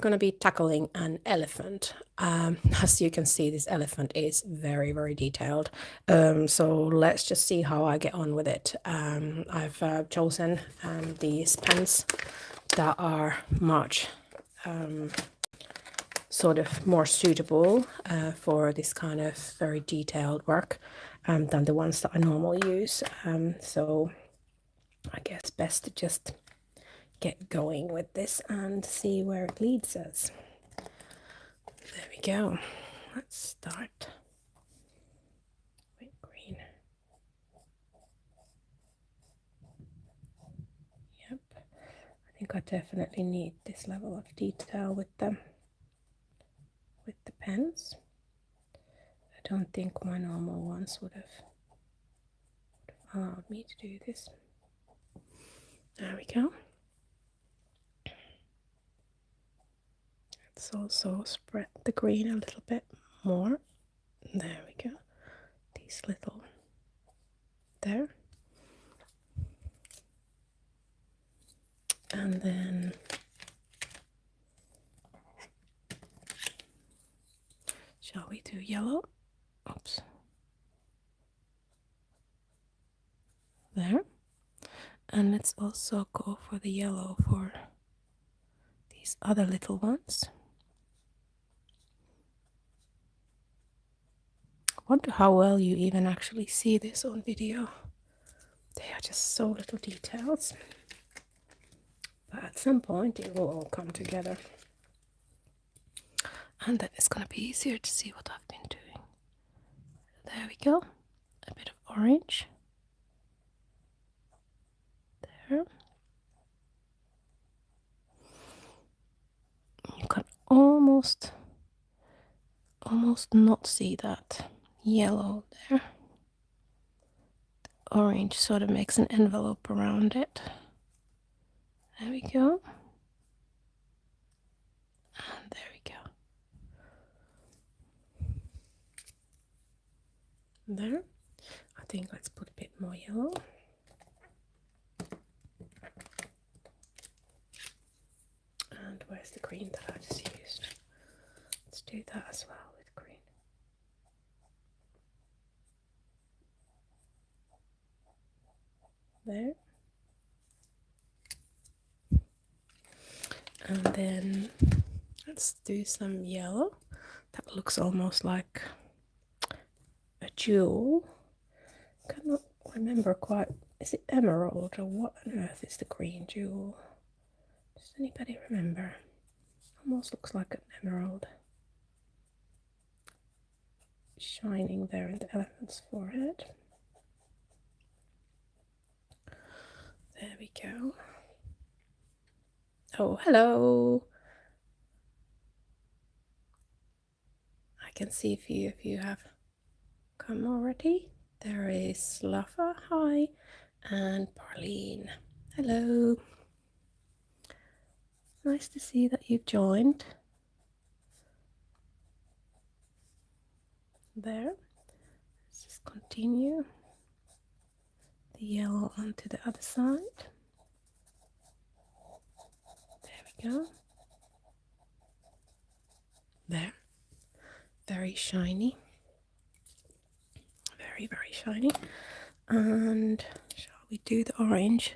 Going to be tackling an elephant. As you can see, this elephant is very, very detailed. So let's just see how I get on with it. I've chosen these pens that are much sort of more suitable for this kind of very detailed work than the ones that I normally use. So I guess best to just get going with this and see where it leads us. There we go. Let's start with green. Yep, I think I definitely need this level of detail with the pens. I don't think my normal ones would have allowed me to do this. There we go. Let's also spread the green a little bit more. There we go. These little there. And then shall we do yellow? Oops. There. And let's also go for the yellow for these other little ones. I wonder how well you even actually see this on video. They are just so little details. But at some point it will all come together. And then it's going to be easier to see what I've been doing. There we go. A bit of orange. There. You can almost not see that yellow there. The orange sort of makes an envelope around it. There we go. And there we go. There. I think let's put a bit more yellow. And where's the green that I just used? Let's do that as well with green. There. And then let's do some yellow. That looks almost like a jewel. Cannot remember quite. Is it emerald or what on earth is the green jewel? Does anybody remember? Almost looks like an emerald. Shining there in the elephant's forehead. There we go. Oh, hello. I can see a few of you have come already. There is Laffa, hi, and Parlene. Hello. Nice to see that you've joined. There. Let's just continue the yellow onto the other side. There we go. There. Very shiny. Very, very shiny. And shall we do the orange?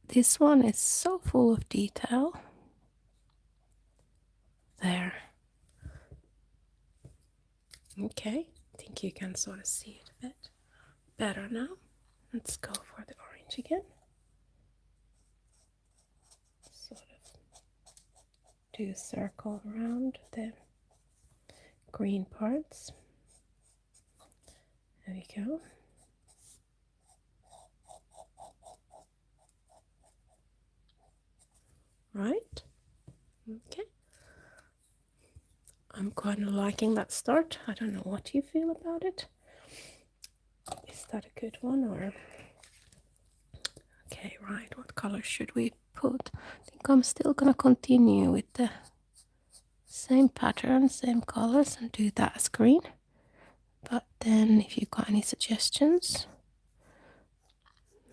This one is so full of detail. There. Okay, I think you can sort of see it a bit better now. Let's go for the orange again. Sort of do a circle around the green parts. There we go. Right. Okay. I'm kind of liking that start. I don't know what you feel about it. Is that a good one or? Okay, right. What color should we put? I think I'm still gonna continue with the same pattern, same colors, and do that as green. But then if you've got any suggestions,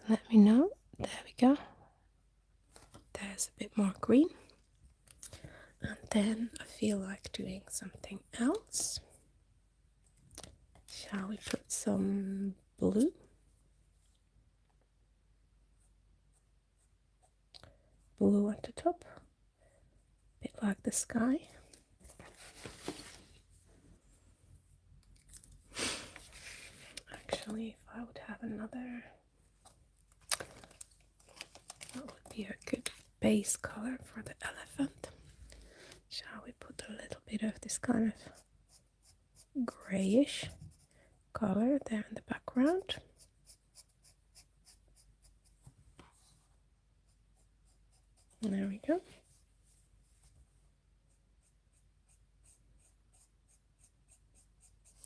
let me know. There we go. There's a bit more green. Then I feel like doing something else. Shall we put some blue? Blue at the top, a bit like the sky. Actually, if I would have another, that would be a good base color for the elephant. Shall we put a little bit of this kind of grayish color there in the background? There we go.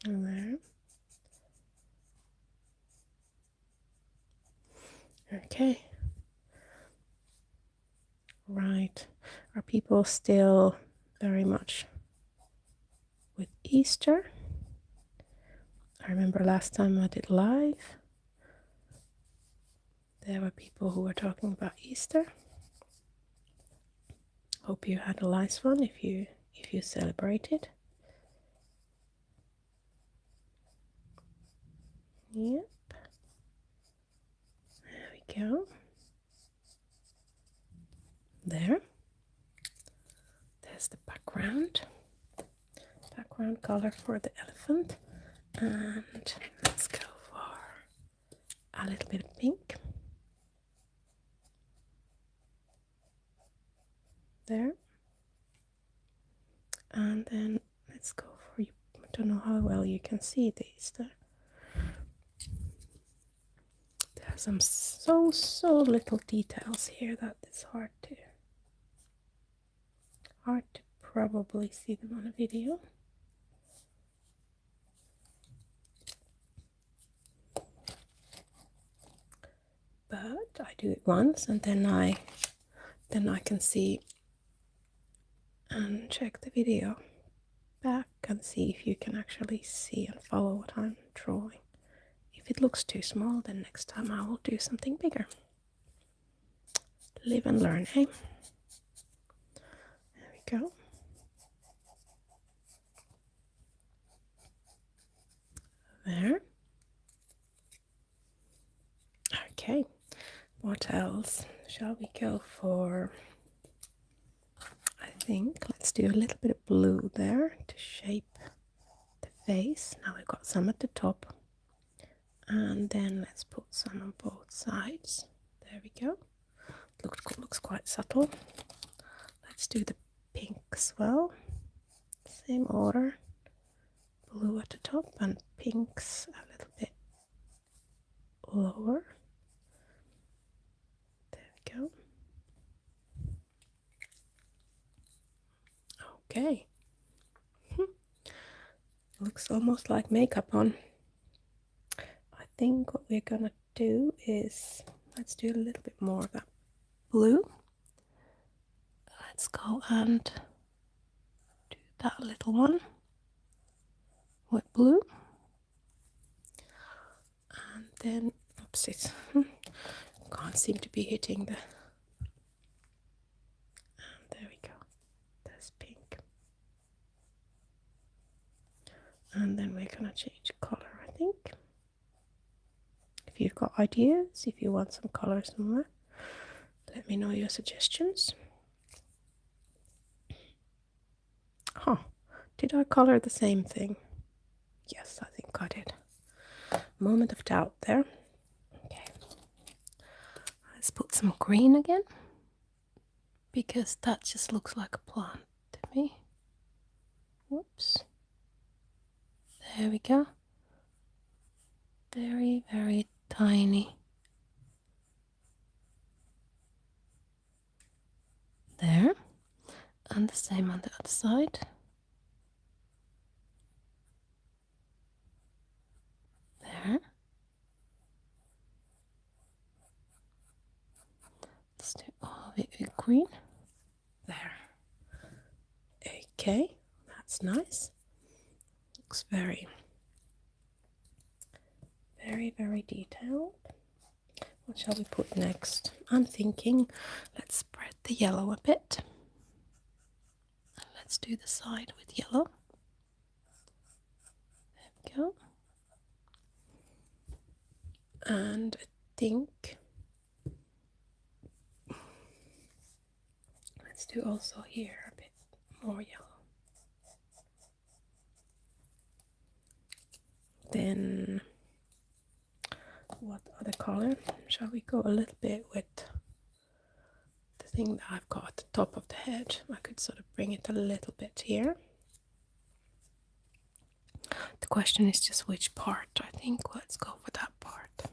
And there. Okay. Right. Are people still very much with Easter? I remember last time I did live, there were people who were talking about Easter. Hope you had a nice one if you celebrated. Yep. There we go. There. There's the background color for the elephant. And let's go for a little bit of pink. There. And then let's go for, I don't know how well you can see these. There are some so little details here that it's hard to probably see them on a video. But I do it once and then I can see and check the video back and see if you can actually see and follow what I'm drawing. If it looks too small, then next time I will do something bigger. Live and learn, eh? There we go. There. Okay, what else? Shall we go for, I think, let's do a little bit of blue there to shape the face. Now we've got some at the top. And then let's put some on both sides. There we go. Looks quite subtle. Let's do the pink as well. Same order. Blue at the top and pinks a little bit lower. There we go. Okay. Looks almost like makeup on. I think what we're gonna do is, let's do a little bit more of that blue. Let's go and do that little one with blue. And then, oopsies, can't seem to be hitting the, and there we go, there's pink. And then we're gonna change color, I think. If you've got ideas, if you want some color somewhere, let me know your suggestions. Huh, did I color the same thing? Yes, I think I did. Moment of doubt there. Okay, let's put some green again, because that just looks like a plant to me. Whoops. There we go. Very, very tiny. There. And the same on the other side. There. Let's do all of it with green. There. Okay, that's nice. Looks very, very detailed. What shall we put next? I'm thinking let's spread the yellow a bit. Let's do the side with yellow. There we go. And I think let's do also here a bit more yellow. Then what other color? Shall we go a little bit with the thing that I've got at the top of the head? I could sort of bring it a little bit here. The question is just which part. I think let's go for that part.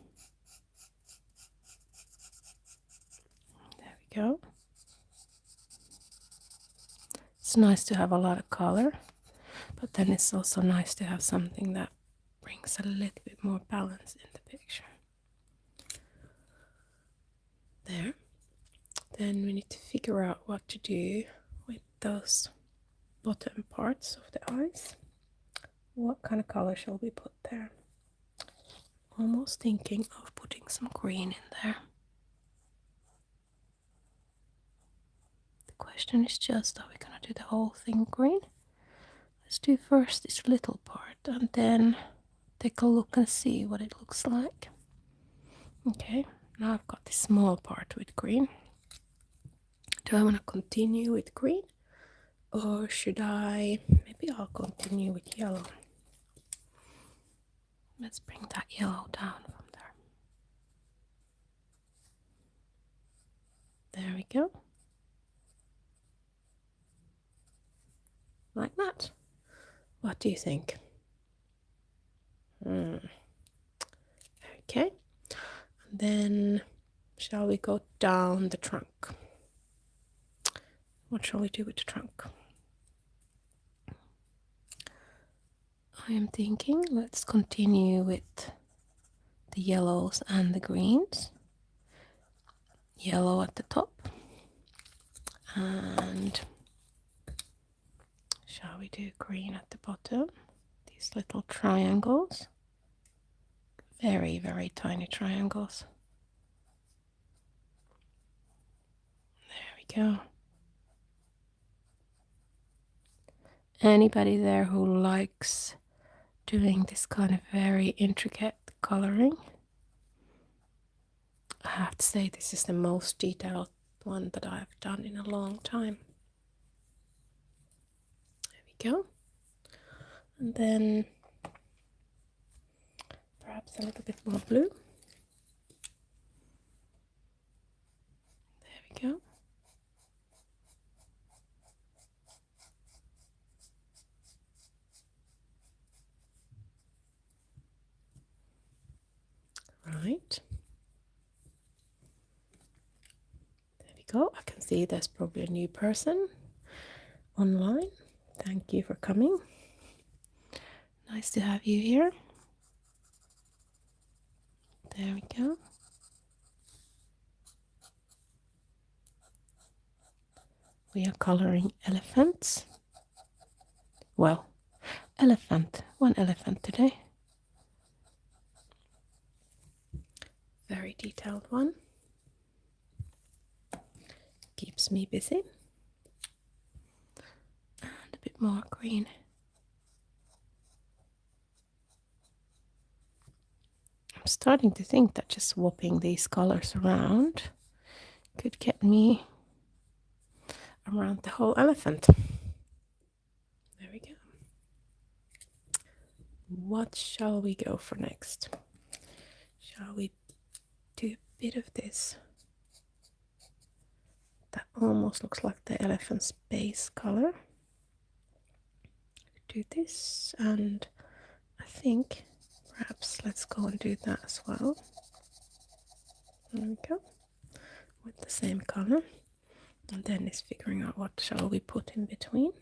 There we go. It's nice to have a lot of color, but then it's also nice to have something that brings a little bit more balance in the picture. There. Then we need to figure out what to do with those bottom parts of the eyes. What kind of color shall we put there? Almost thinking of putting some green in there. The question is just, are we gonna do the whole thing green? Let's do first this little part and then take a look and see what it looks like. Okay, now I've got this small part with green. Do I want to continue with green? Or should I, maybe I'll continue with yellow. Let's bring that yellow down from there. There we go. Like that. What do you think? Okay. And then shall we go down the trunk? What shall we do with the trunk? I am thinking let's continue with the yellows and the greens. Yellow at the top. And shall we do green at the bottom? These little triangles. Very, very tiny triangles. There we go. Anybody there who likes doing this kind of very intricate coloring? I have to say this is the most detailed one that I've done in a long time. There we go. And then perhaps a little bit more blue. There we go. Right. There we go. I can see there's probably a new person online. Thank you for coming. Nice to have you here. There we go. We are coloring elephants. Well, elephant. One elephant today. Very detailed one. Keeps me busy. And a bit more green. I'm starting to think that just swapping these colors around could get me around the whole elephant. There we go. What shall we go for next? Shall we do a bit of this? That almost looks like the elephant's base color. Do this, and I think perhaps let's go and do that as well. There we go. With the same color. And then it's figuring out what shall we put in between.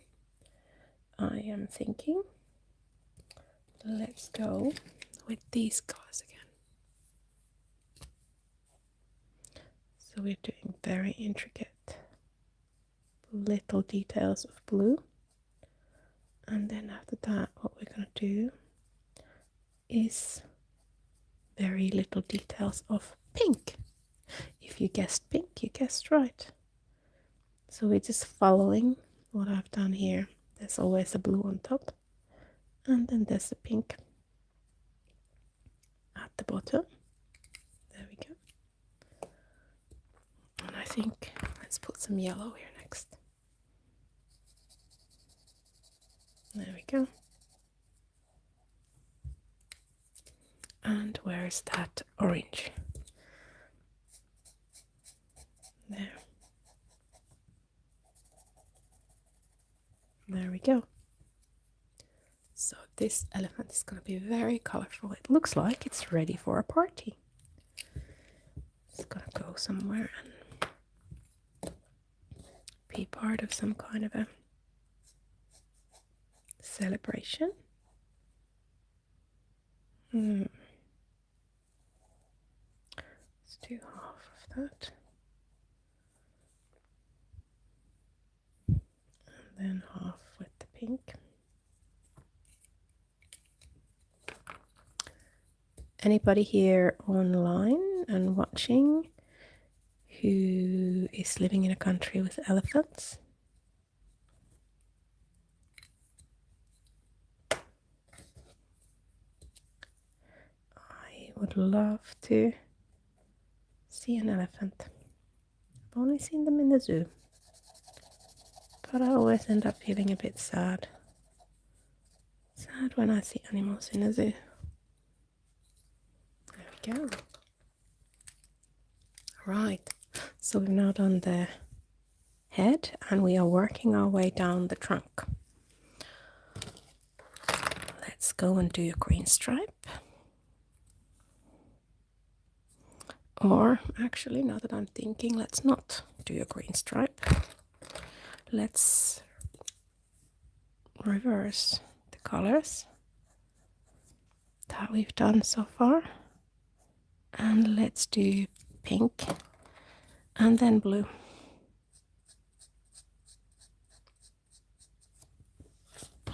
I am thinking let's go with these colors again. So we're doing very intricate little details of blue. And then after that, what we're going to do is very little details of pink. If you guessed pink, you guessed right. So we're just following what I've done here. There's always a blue on top, and then there's a pink at the bottom. There we go. And I think let's put some yellow here next. There we go. And where is that orange? There. There we go. So this elephant is going to be very colorful. It looks like it's ready for a party. It's going to go somewhere and be part of some kind of a celebration. Let's do half of that. And then half with the pink. Anybody here online and watching who is living in a country with elephants? I would love to see an elephant. I've only seen them in the zoo, but I always end up feeling a bit sad. Sad when I see animals in a zoo. There we go. Right, so we've now done the head and we are working our way down the trunk. Let's go and do a green stripe. Or actually, now that I'm thinking, let's not do a green stripe. Let's reverse the colors that we've done so far. And let's do pink and then blue.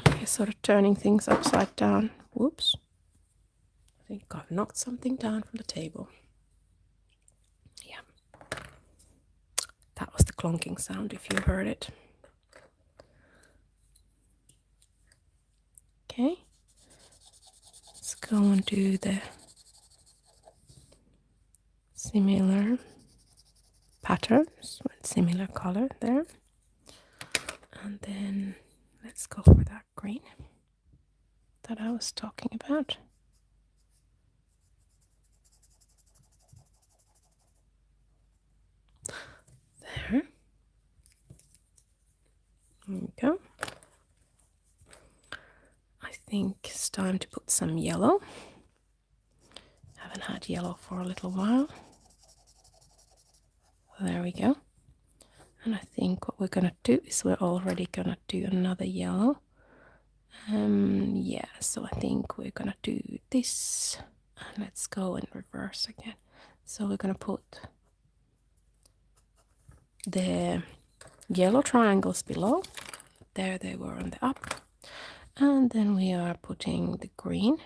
Okay, sort of turning things upside down. Whoops. I think I've knocked something down from the table. Yeah. That was the clonking sound if you heard it. Okay. Let's go and do the similar patterns with similar color there. And then let's go for that green that I was talking about. There. There we go. I think it's time to put some yellow. Haven't had yellow for a little while. There we go. And I think what we're gonna do is we're already gonna do another yellow. Yeah, so I think we're gonna do this. And let's go in reverse again. So we're gonna put the yellow triangles below. There they were on the up. And then we are putting the green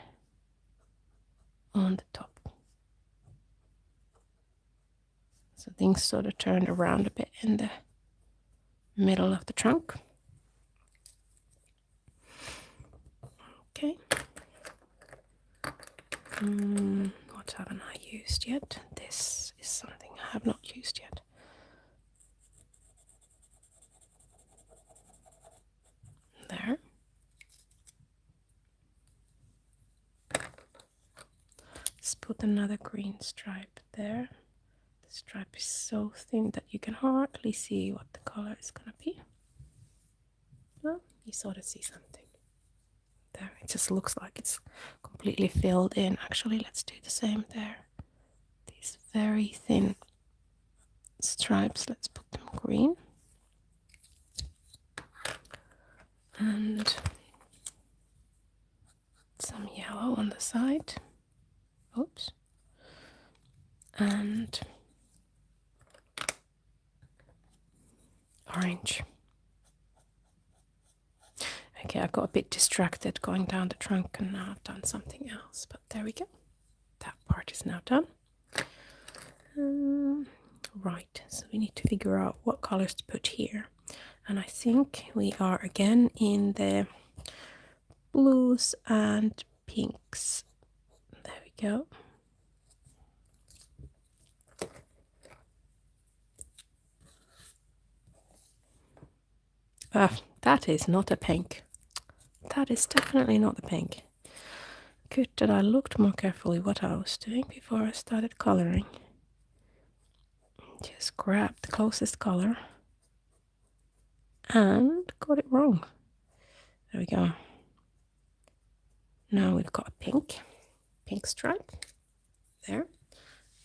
on the top. So things sort of turned around a bit in the middle of the trunk. Okay. What haven't I used yet? This is something I have not used yet. There. Let's put another green stripe there. The stripe is so thin that you can hardly see what the color is going to be. Well, you sort of see something. There, it just looks like it's completely filled in. Actually, let's do the same there. These very thin stripes, let's put them green. And some yellow on the side. Oops. And orange. Okay, I got a bit distracted going down the trunk and now I've done something else, but there we go. That part is now done. Right, so we need to figure out what colors to put here. And I think we are again in the blues and pinks. There we go. That is not a pink. That is definitely not the pink. Good that I looked more carefully what I was doing before I started coloring. Just grabbed the closest color and got it wrong. There we go. Now we've got a pink stripe there.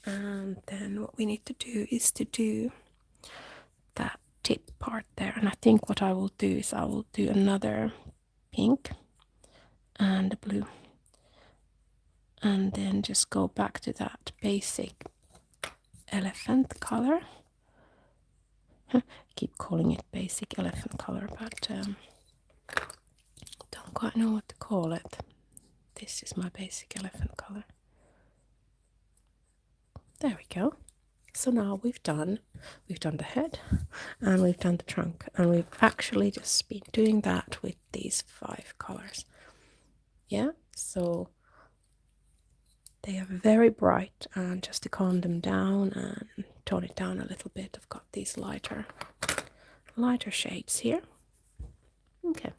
And then what we need to do is to do that tip part there. And I think what I will do is I will do another pink and a blue. And then just go back to that basic elephant color. I keep calling it basic elephant color, but don't quite know what to call it. This is my basic elephant color. There we go. So now we've done the head and we've done the trunk, and we've actually just been doing that with these 5 colors. Yeah, so they are very bright, and just to calm them down and tone it down a little bit, I've got these lighter shades here. Okay,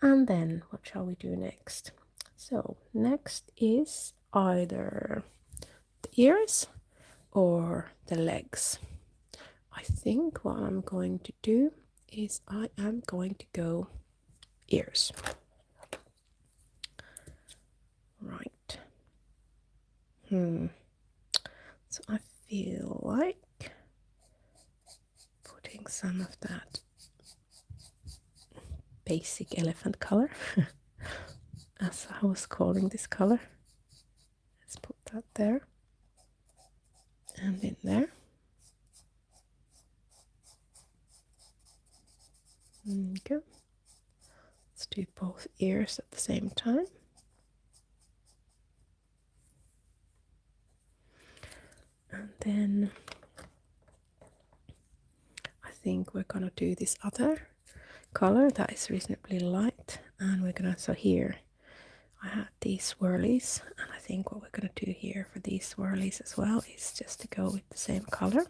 and then what shall we do next? So next is either the ears or the legs. I think what I'm going to do is I am going to go ears. Right. So I feel like putting some of that basic elephant color, as I was calling this color. Let's put that there and in there. Okay. Let's do both ears at the same time. And then I think we're gonna do this other color that is reasonably light, and we're gonna, so here I had these swirlies, and I think what we're gonna do here for these swirlies as well is just to go with the same color.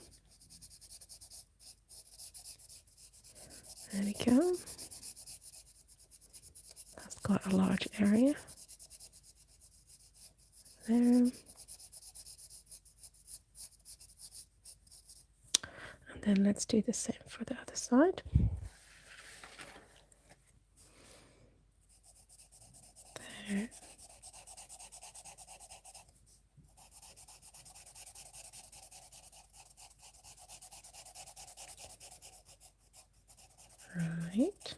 There we go. That's got a large area there. And then let's do the same for the other side. There. Right.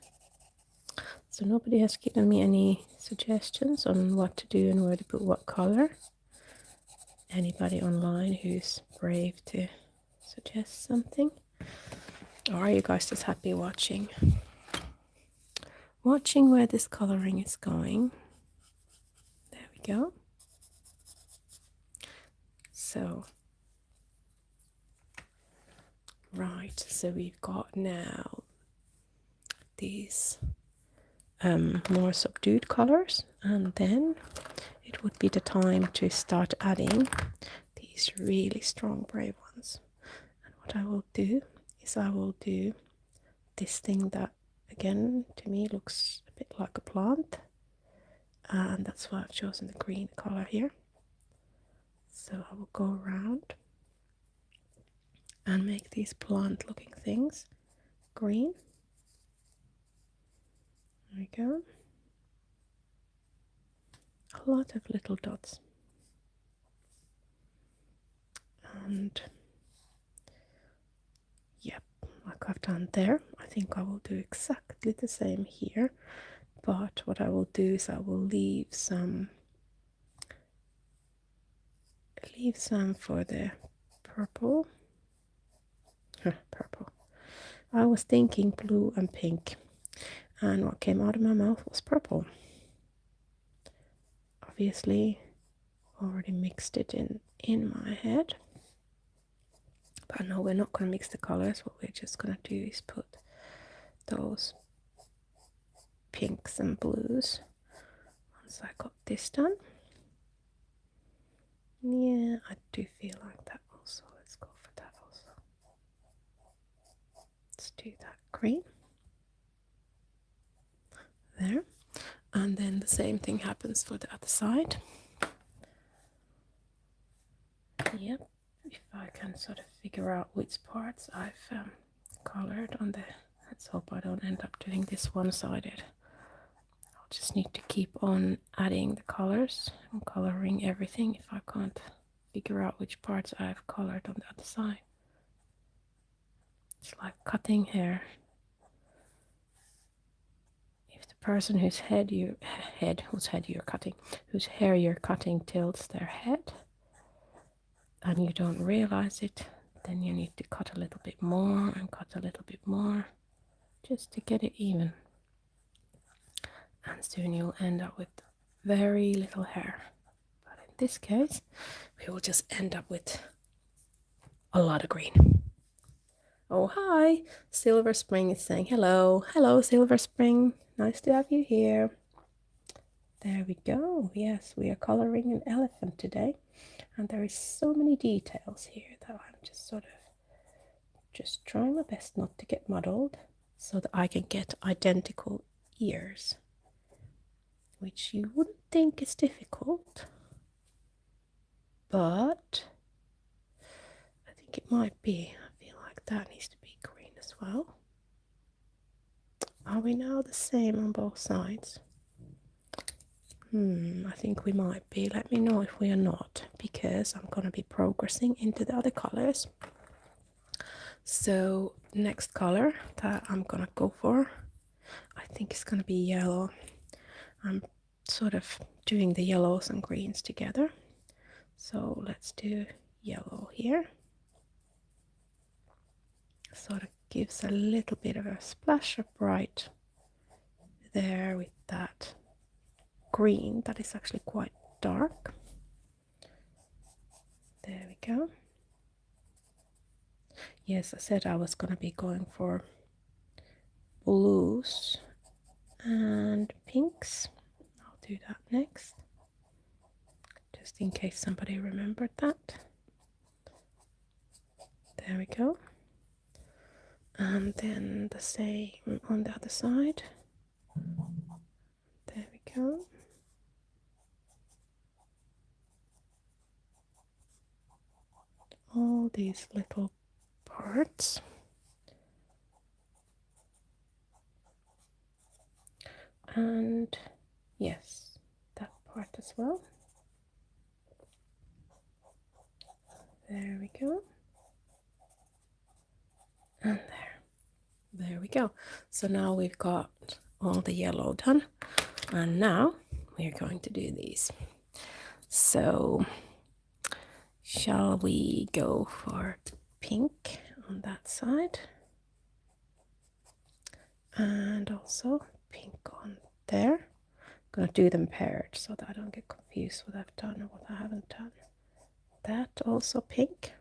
So nobody has given me any suggestions on what to do and where to put what color. Anybody online who's brave to suggest something? Or are you guys just happy watching where this coloring is going? There we go. So right, so we've got now these more subdued colors, and then it would be the time to start adding these really strong brave ones. And what I will do is I will do this thing that again to me looks a bit like a plant, and that's why I've chosen the green color here. So I will go around and make these plant looking things green. There we go. A lot of little dots. And yep, like I've done there, I think I will do exactly the same here, but what I will do is I will leave some for the purple. Purple. I was thinking blue and pink, and what came out of my mouth was purple. Obviously already mixed it in my head, but no, we're not going to mix the colors. What we're just going to do is put those pinks and blues once I got this done. Yeah, I do feel like that also. Let's go for that also. Let's do that green there. And then the same thing happens for the other side. Yep, if I can sort of figure out which parts I've colored on the, let's hope I don't end up doing this one-sided. I'll just need to keep on adding the colors and coloring everything if I can't figure out which parts I've colored on the other side. It's like cutting hair. If the person whose hair you're cutting, whose hair you're cutting tilts their head and you don't realize it, then you need to cut a little bit more and cut a little bit more just to get it even. And soon you'll end up with very little hair. But in this case, we will just end up with a lot of green. Oh, hi! Silver Spring is saying hello. Hello, Silver Spring. Nice to have you here. There we go. Yes, we are coloring an elephant today. And there is so many details here that I'm just sort of just trying my best not to get muddled so that I can get identical ears, which you wouldn't think is difficult, but I think it might be. I feel like that needs to be green as well. Are we now the same on both sides? I think we might be. Let me know if we are not, because I'm going to be progressing into the other colors. So next color that I'm going to go for, I think it's going to be yellow. I'm sort of doing the yellows and greens together. So let's do yellow here. Sort of gives a little bit of a splash of bright there with that green that is actually quite dark. There we go. Yes, I said I was going to be going for blues and pinks. I'll do that next, just in case somebody remembered that. There we go. And then the same on the other side. There we go. All these little parts. And yes, that part as well. There we go. And there we go. So now we've got all the yellow done, and now we're going to do these. So shall we go for pink on that side and also pink on there? I'm gonna do them paired so that I don't get confused what I've done and what I haven't done. That also pink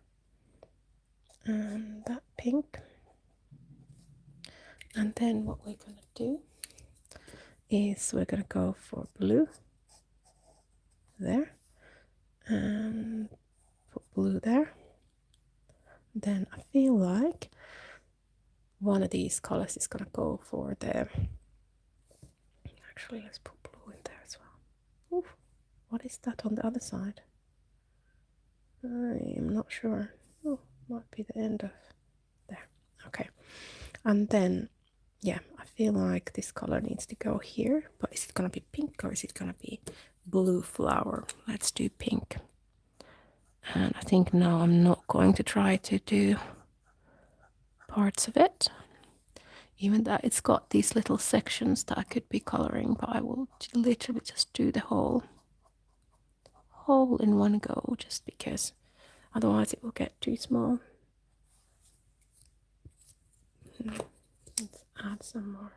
and that pink. And then what we're gonna do is we're gonna go for blue there and put blue there. Then I feel like one of these colors is gonna go for the, actually let's put blue in there as well. Oof, what is that on the other side? I am not sure. Oh, might be the end of there. Okay, and then yeah, I feel like this color needs to go here, but is it gonna be pink or is it gonna be blue flower? Let's do pink. And I think now I'm not going to try to do parts of it, even though it's got these little sections that I could be coloring, but I will literally just do the whole in one go, just because otherwise it will get too small. Let's add some more.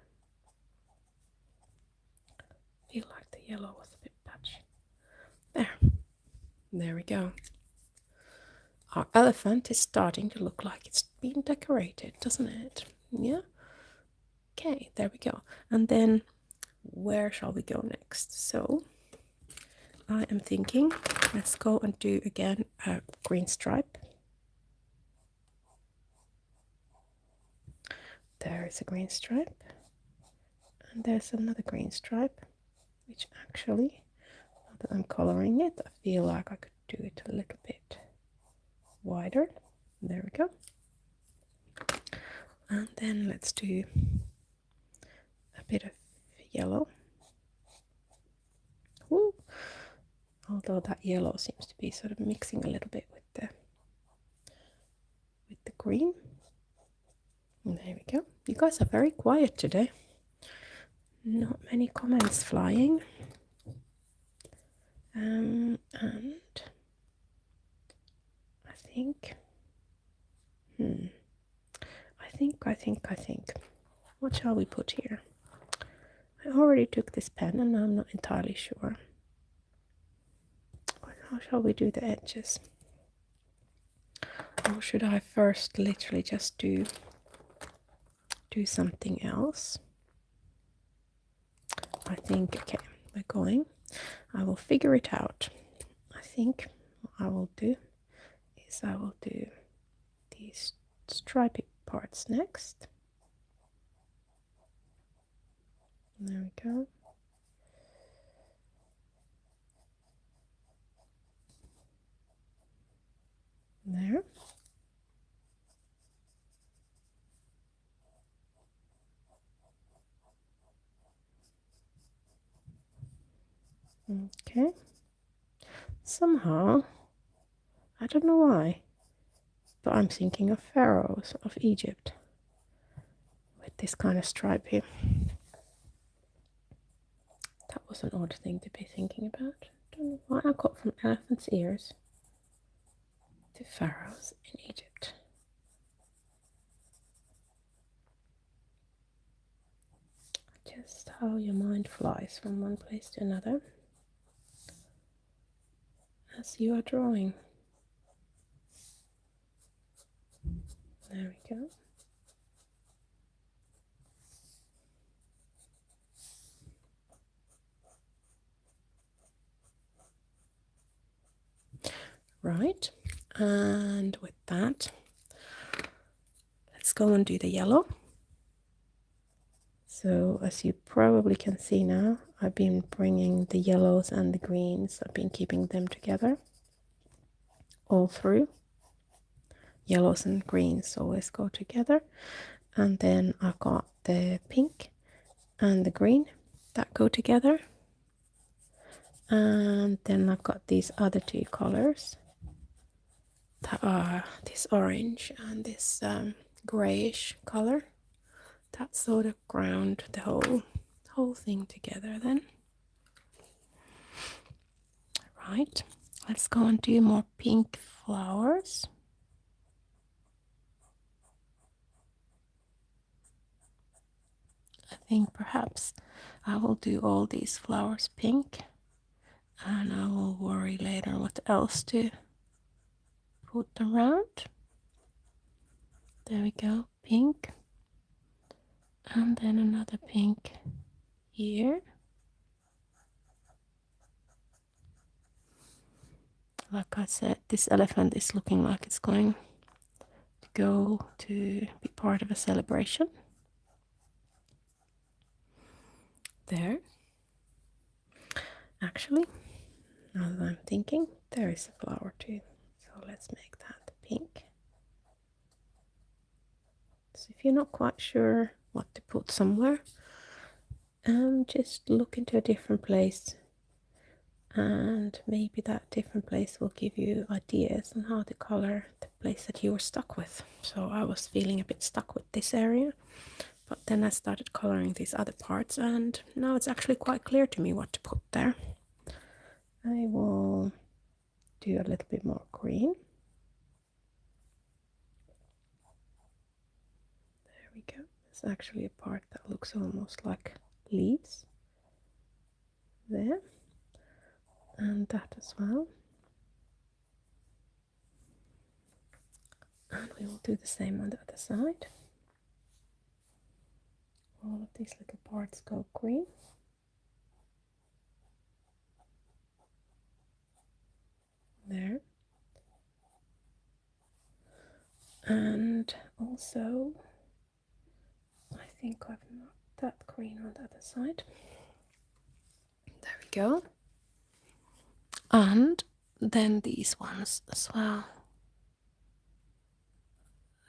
I feel like the yellow was a bit patchy. There we go. Our elephant is starting to look like it's been decorated, doesn't it? Yeah. Okay, there we go. And then where shall we go next? So I am thinking, let's go and do again a green stripe. There is a green stripe, and there's another green stripe, which actually, now that I'm coloring it, I feel like I could do it a little bit wider. There we go. And then let's do a bit of yellow. Ooh. Although that yellow seems to be sort of mixing a little bit with the green. And there we go. You guys are very quiet today. Not many comments flying. And I think, I think, what shall we put here? I already took this pen and I'm not entirely sure. How shall we do the edges? Or should I first literally just do something else? I think, okay, we're going. I will figure it out. I think what I will do is I will do these stripy parts next. There we go. There. Okay. Somehow, I don't know why, but I'm thinking of pharaohs of Egypt with this kind of stripe here. That was an odd thing to be thinking about. Don't know why I got from elephant's ears to pharaohs in Egypt. Just how your mind flies from one place to another as you are drawing. There we go. Right, and with that, let's go and do the yellow. So as you probably can see now, I've been bringing the yellows and the greens, I've been keeping them together all through. Yellows and greens always go together. And then I've got the pink and the green that go together. And then I've got these other two colors that are this orange and this grayish color. That sort of ground the whole thing together then. Right, let's go and do more pink flowers. I think perhaps I will do all these flowers pink, and I will worry later what else to put around. There we go, pink. And then another pink here. Like I said, this elephant is looking like it's going to go to be part of a celebration. There. Actually, now that I'm thinking, there is a flower too. So let's make that pink. So if you're not quite sure what to put somewhere, just look into a different place, and maybe that different place will give you ideas on how to color the place that you were stuck with. So I was feeling a bit stuck with this area, but then I started coloring these other parts, and now it's actually quite clear to me what to put there. I will do a little bit more green. There we go. There's actually a part that looks almost like leaves there, and that as well. And we will do the same on the other side. all of these little parts go green. There. And also, I think I've not that green on the other side. There we go. And then these ones as well.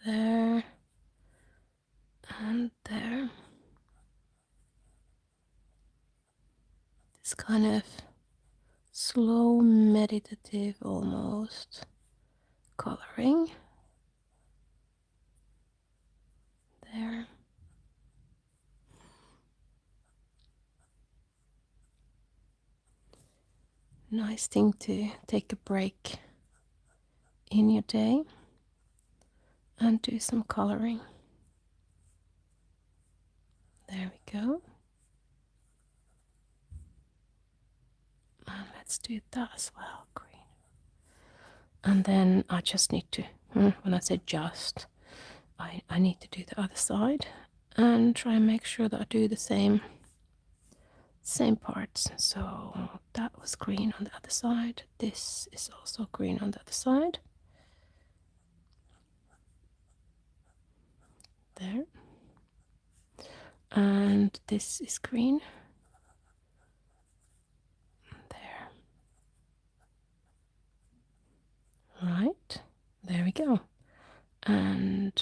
There. And there. This kind of slow, meditative almost coloring. There. Nice thing to take a break in your day and do some coloring. There we go. And let's do that as well, green. And then I just need to, when I say just, I need to do the other side and try and make sure that I do the same parts. So that was green on the other side. This is also green on the other side. There. And this is green. There. Right. There we go. And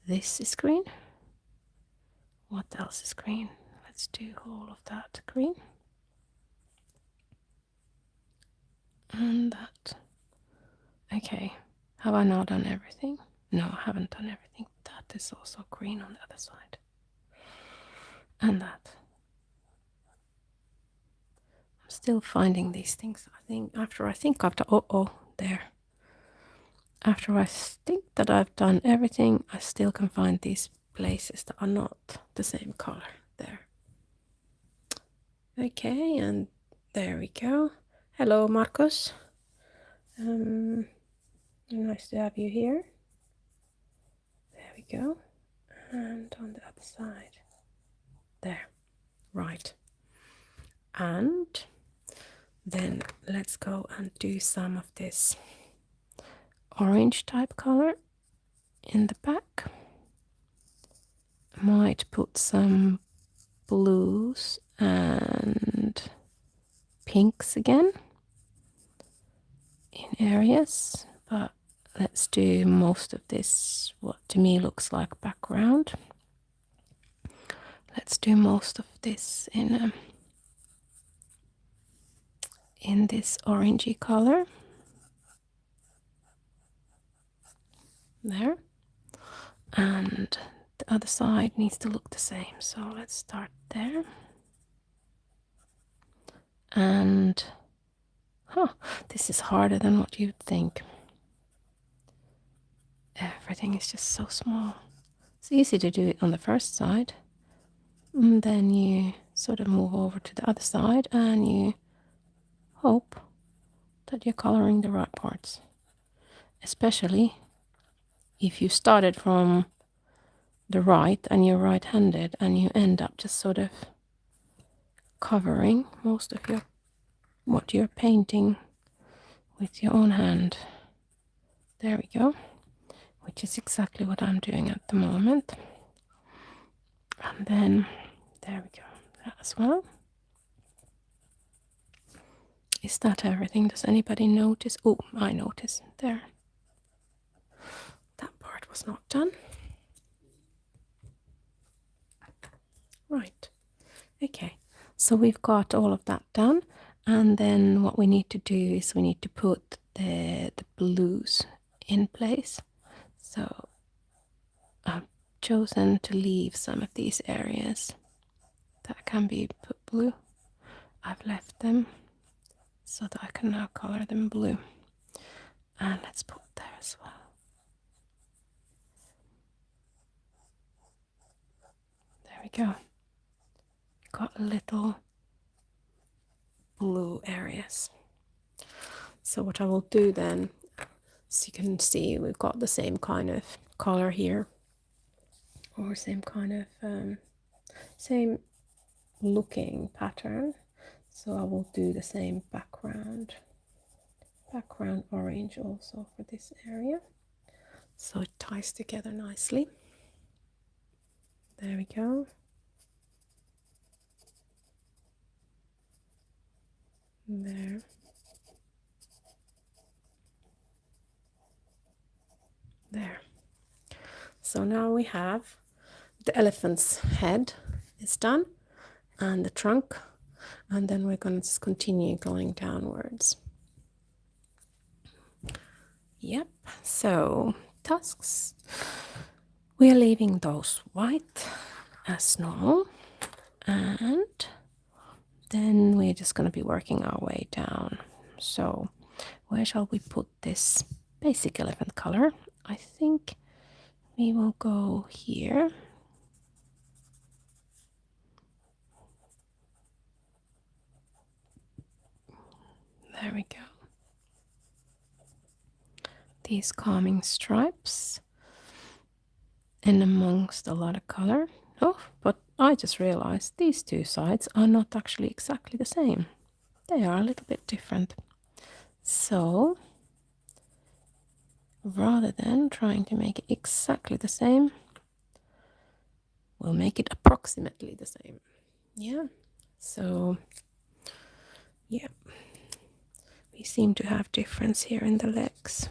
this is green. What else is green? Let's do all of that green. And that. Okay. Have I now done everything? No, I haven't done everything. That is also green on the other side. And that. I'm still finding these things. After I think I've done, there. After I think that I've done everything, I still can find these places that are not the same color. There. Okay, and there we go. Hello, Marcos. Nice to have you here. There we go. And on the other side. There. Right. And then let's go and do some of this orange type color in the back. Might put some blues and pinks again in areas, but let's do most of this, what to me looks like background. Let's do most of this in this orangey color. There. And the other side needs to look the same, so let's start there. And this is harder than what you'd think. Everything is just so small. It's easy to do it on the first side, and then you sort of move over to the other side and you hope that you're coloring the right parts, especially if you started from the right and you're right-handed and you end up just sort of covering most of what you're painting with your own hand. There we go, which is exactly what I'm doing at the moment. And then there we go, that as well. Is that everything? Does anybody notice? Oh, I notice there. That part was not done. Right. Okay. So we've got all of that done. And then what we need to do is we need to put the blues in place. So I've chosen to leave some of these areas that can be put blue. I've left them so that I can now color them blue. And let's put there as well. There we go. Got little blue areas. So what I will do then, so you can see we've got the same kind of color here or same kind of same looking pattern. So I will do the same background orange also for this area, so it ties together nicely. There we go. There. There. So now we have the elephant's head is done and the trunk, and then we're going to continue going downwards. Yep, so tusks, we are leaving those white as normal, and then we're just going to be working our way down. So where shall we put this basic elephant color? I think we will go here. There we go. These calming stripes in amongst a lot of color. Oh, but I just realized these two sides are not actually exactly the same. They are a little bit different. So rather than trying to make it exactly the same, we'll make it approximately the same. Yeah. So yeah, we seem to have difference here in the legs.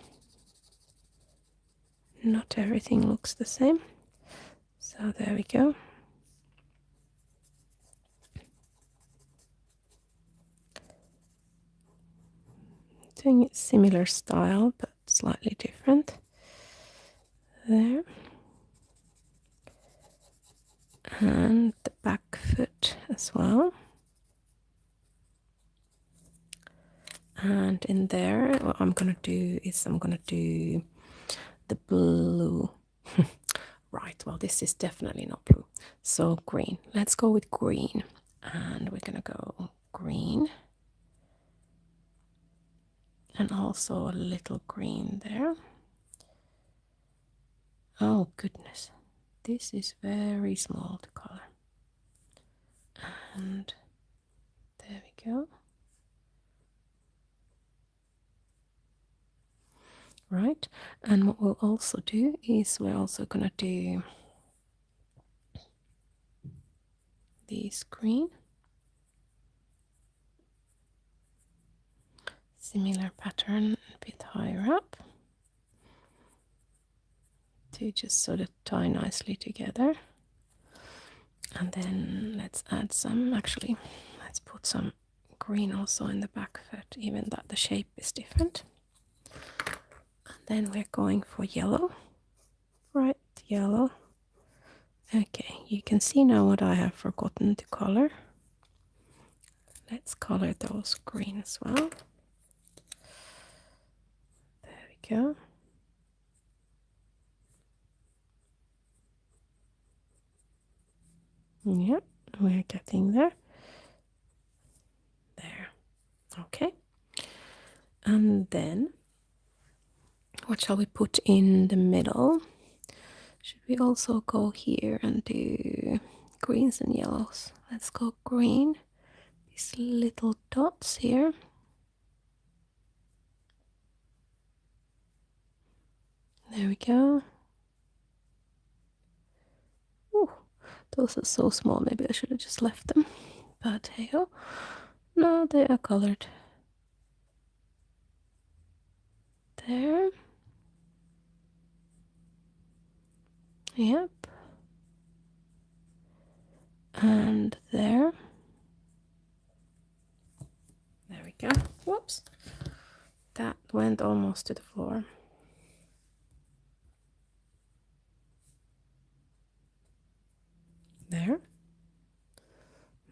Not everything looks the same. So there we go. Doing it similar style, but slightly different. There. And the back foot as well. And in there, what I'm gonna do is I'm gonna do the blue. Right, well, this is definitely not blue. So green. Let's go with green. And we're gonna go green. And also a little green there. Oh, goodness. This is very small to color. And there we go. Right, and what we'll also do is we're also gonna do this green. Similar pattern a bit higher up to just sort of tie nicely together. And then let's add some, actually, let's put some green also in the back foot, even that the shape is different. And then we're going for yellow, bright yellow. Okay, you can see now what I have forgotten to color. Let's color those green as well. There we go. Yep, we're getting there. There. Okay. And then what shall we put in the middle? Should we also go here and do greens and yellows? Let's go green. These little dots here. There we go. Ooh, those are so small. Maybe I should have just left them. But hey ho. No, they are colored. There. Yep. And there. There we go. Whoops. That went almost to the floor. There.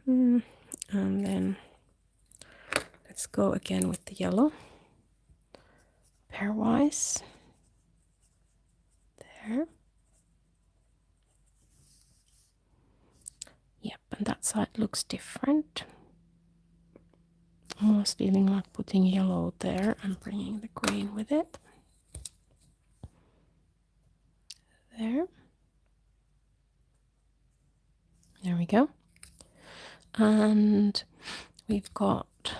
And then let's go again with the yellow. Pairwise. There. Yep, and that side looks different. Almost feeling like putting yellow there and bringing the green with it. There. we go. And we've got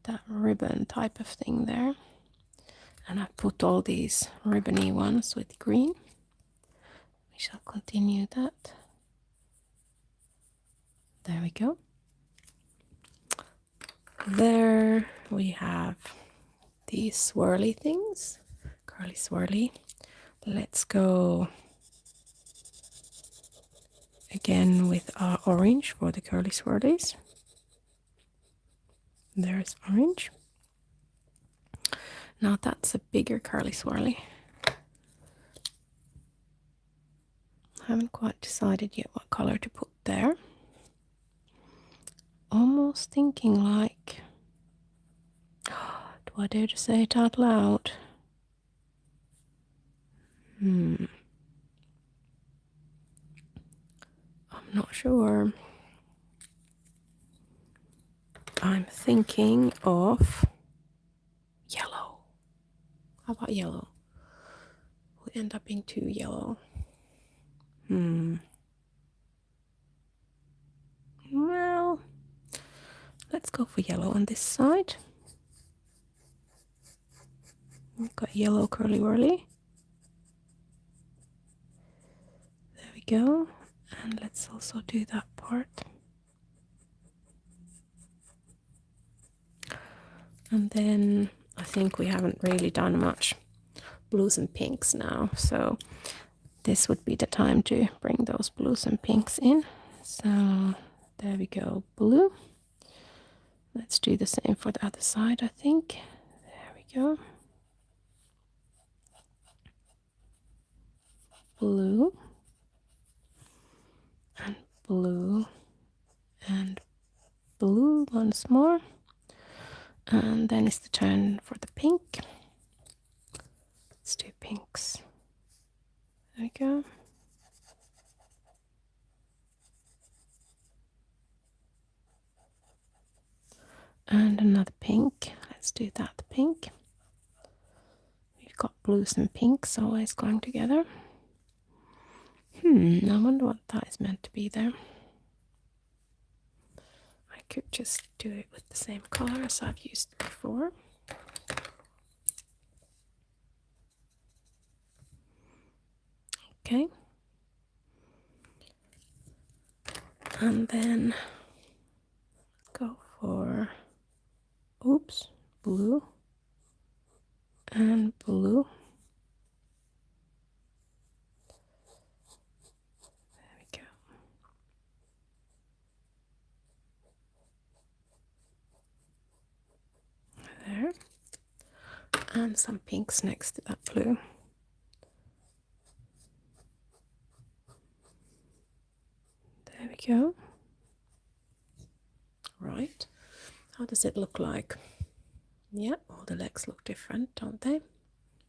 that ribbon type of thing there. And I put all these ribbony ones with green. We shall continue that. There we go. There we have these swirly things, curly swirly. Let's go again with our orange for the curly swirlies. There's orange. Now that's a bigger curly swirly. I haven't quite decided yet what color to put there. Almost thinking like, do I dare to say it out loud? I'm not sure. I'm thinking of yellow. How about yellow? We'll end up being too yellow. Well, let's go for yellow on this side. We've got yellow curly whirly. There we go. And let's also do that part. And then I think we haven't really done much blues and pinks now, so this would be the time to bring those blues and pinks in. So there we go, blue. Let's do the same for the other side, I think. There we go. Blue and blue and blue once more. And then it's the turn for the pink. Let's do pinks. There we go. And another pink. Let's do that pink. We've got blues and pinks always going together. I wonder what that is meant to be there. I could just do it with the same color as I've used before. Okay. And then go for, blue and blue. There we go. There. And some pinks next to that blue. There we go. Right. How does it look like? Yeah, all the legs look different, don't they?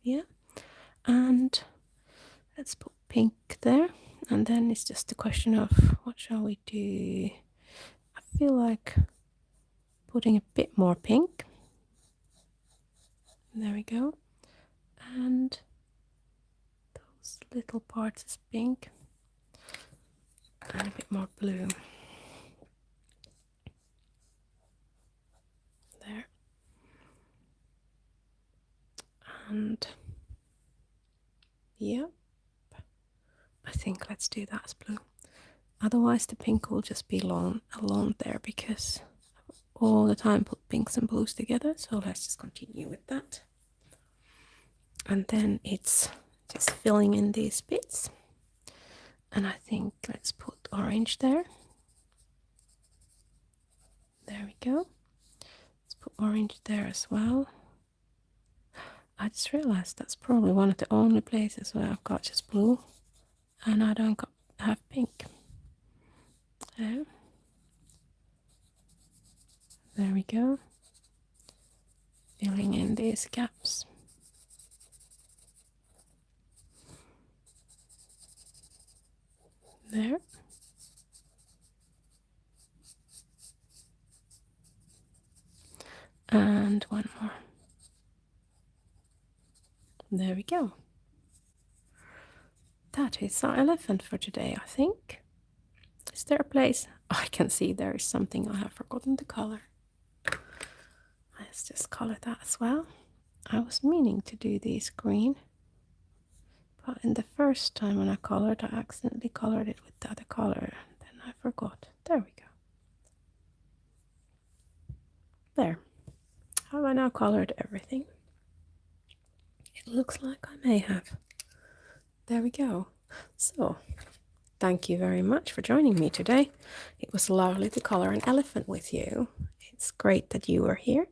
Yeah. And let's put pink there. And then it's just a question of what shall we do? I feel like putting a bit more pink. There we go. And those little parts is pink. And a bit more blue. There. And yep. I think let's do that as blue. Otherwise the pink will just be alone there because all the time put pinks and blues together. So let's just continue with that. And then it's just filling in these bits. And I think let's put orange there. There we go. Let's put orange there as well. I just realized that's probably one of the only places where I've got just blue and I don't have pink. There we go. Filling in these gaps. There. And one more. There we go. That is our elephant for today, I think. Is there a place? Oh, I can see there is something I have forgotten to color. Let's just color that as well. I was meaning to do these green, but in the first time when I colored, I accidentally colored it with the other color. Then I forgot. There we go. There. Have I now colored everything? It looks like I may have. There we go. So, thank you very much for joining me today. It was lovely to color an elephant with you. It's great that you were here.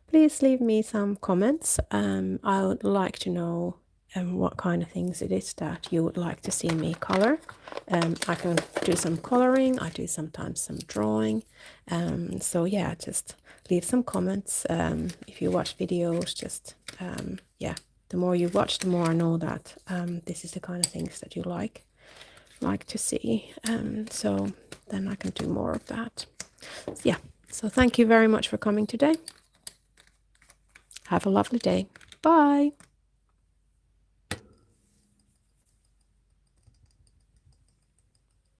Please leave me some comments. I would like to know what kind of things it is that you would like to see me color. I can do some coloring. I do sometimes some drawing. So yeah, just leave some comments. If you watch videos, just yeah, the more you watch, the more I know that this is the kind of things that you like to see. So then I can do more of that. So, yeah. So thank you very much for coming today. Have a lovely day. Bye.